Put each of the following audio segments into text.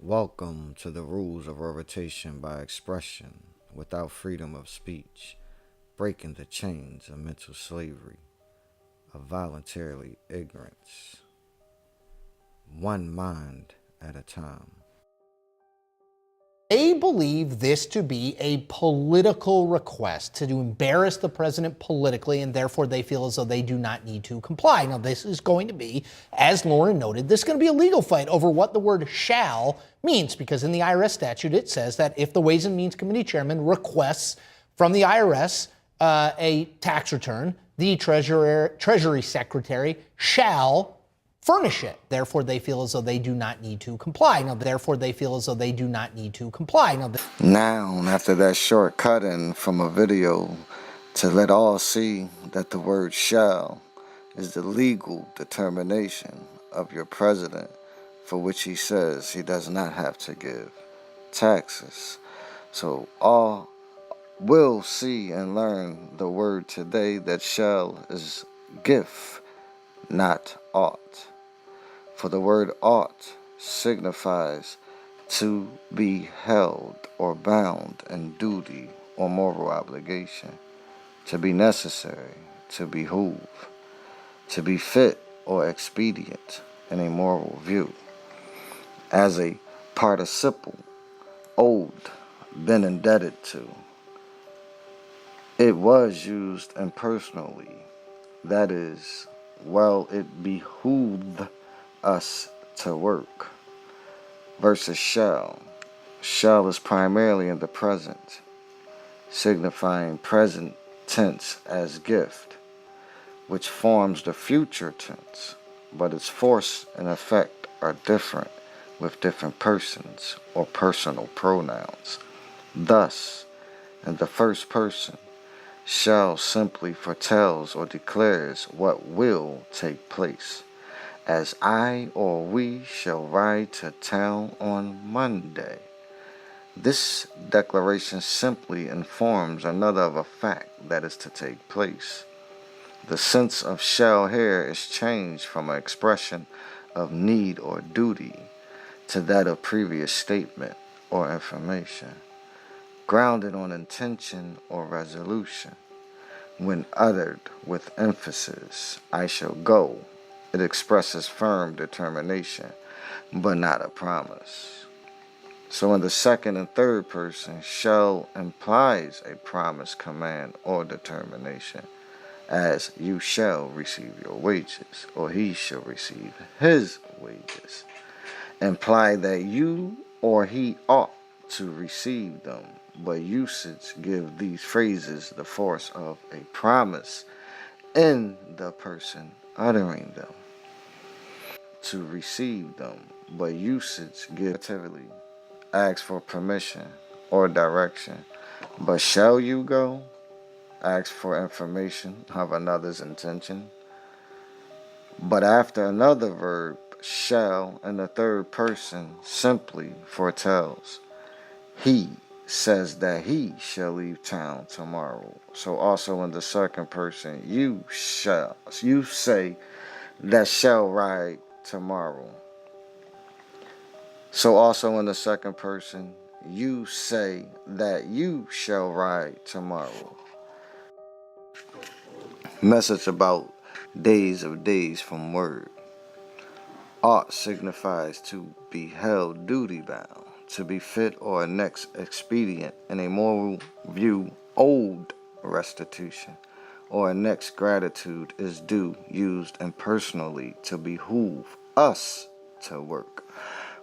Welcome to the rules of rotation by expression without freedom of speech, breaking the chains of mental slavery, of voluntarily ignorance, one mind at a time. They believe this to be a political request to embarrass the president politically, and therefore they feel as though they do not need to comply. Now, this is going to be, as Lauren noted, this is going to be a legal fight over what the word shall means, because in the IRS statute, it says that if the Ways and Means Committee chairman requests from the IRS a tax return, the Treasury Secretary shall furnish it. Therefore, they feel as though they do not need to comply. Now, Now, after that short cut-in from a video to let all see that the word shall is the legal determination of your president for which he says he does not have to give taxes. So all will see and learn the word today that shall is gift, not ought. For the word ought signifies to be held or bound in duty or moral obligation, to be necessary, to behoove, to be fit or expedient in a moral view. As a participle, owed, been indebted to. It was used impersonally, that is, well, it behooved us to work, versus shall. Shall is primarily in the present, signifying present tense as gift, which forms the future tense, but its force and effect are different with different persons or personal pronouns. Thus, in the first person, shall simply foretells or declares what will take place, as I or we shall ride to town on Monday. This declaration simply informs another of a fact that is to take place. The sense of shall here is changed from an expression of need or duty to that of previous statement or information, grounded on intention or resolution. When uttered with emphasis, I shall go, it expresses firm determination, but not a promise. So in the second and third person, shall implies a promise, command, or determination, as you shall receive your wages, or he shall receive his wages. Imply that you or he ought to receive them, but usage give these phrases the force of a promise in the person uttering them. To receive them, but usage give actively, ask for permission or direction. But shall you go? Ask for information of another's intention. But after another verb, shall, in the third person, simply foretells. He says that he shall leave town tomorrow. So also in the second person, you say that shall ride tomorrow. So also in the second person, you say that you shall ride tomorrow. Message about days of days from word. Ought signifies to be held duty bound, to be fit or next expedient in a moral view, owed restitution, or a next gratitude is due, used impersonally to behoove us to work,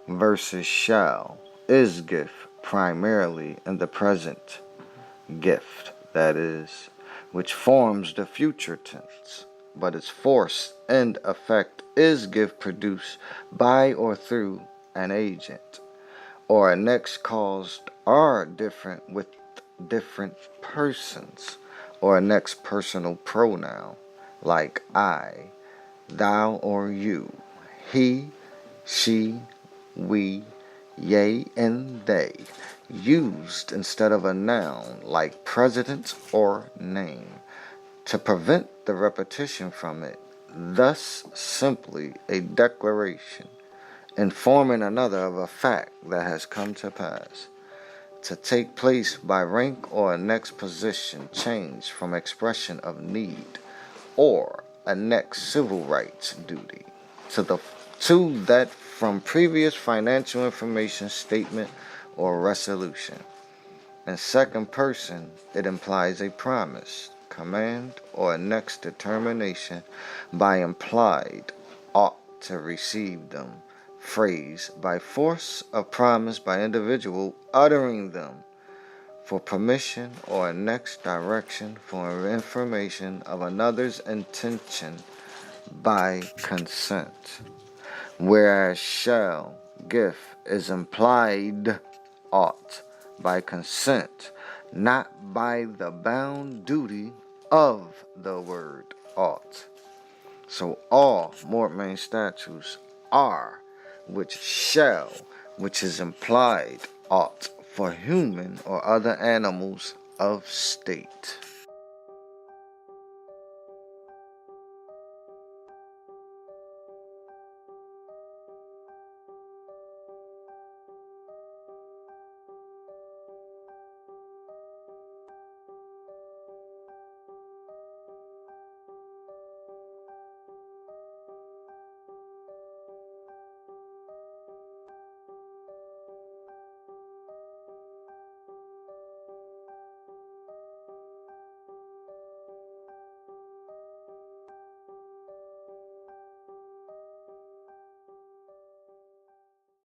versus shall is gift, primarily in the present gift, that is, which forms the future tense, but its force and effect is gift produced by or through an agent, or a next caused are different with different persons, or a next personal pronoun, like I, thou or you, he, she, we, yea, and they, used instead of a noun like president or name, to prevent the repetition from it. Thus, simply a declaration informing another of a fact that has come to pass, to take place by rank or a next position change from expression of need or a next civil rights duty to that from previous financial information statement or resolution. In second person, it implies a promise, command, or a next determination by implied ought to receive them, phrase by force of promise by individual uttering them for permission or a next direction for information of another's intention by consent. Whereas shall, gift, is implied ought by consent, not by the bound duty of the word ought. So all mortmain statutes are, which shall, which is implied ought for human or other animals of state.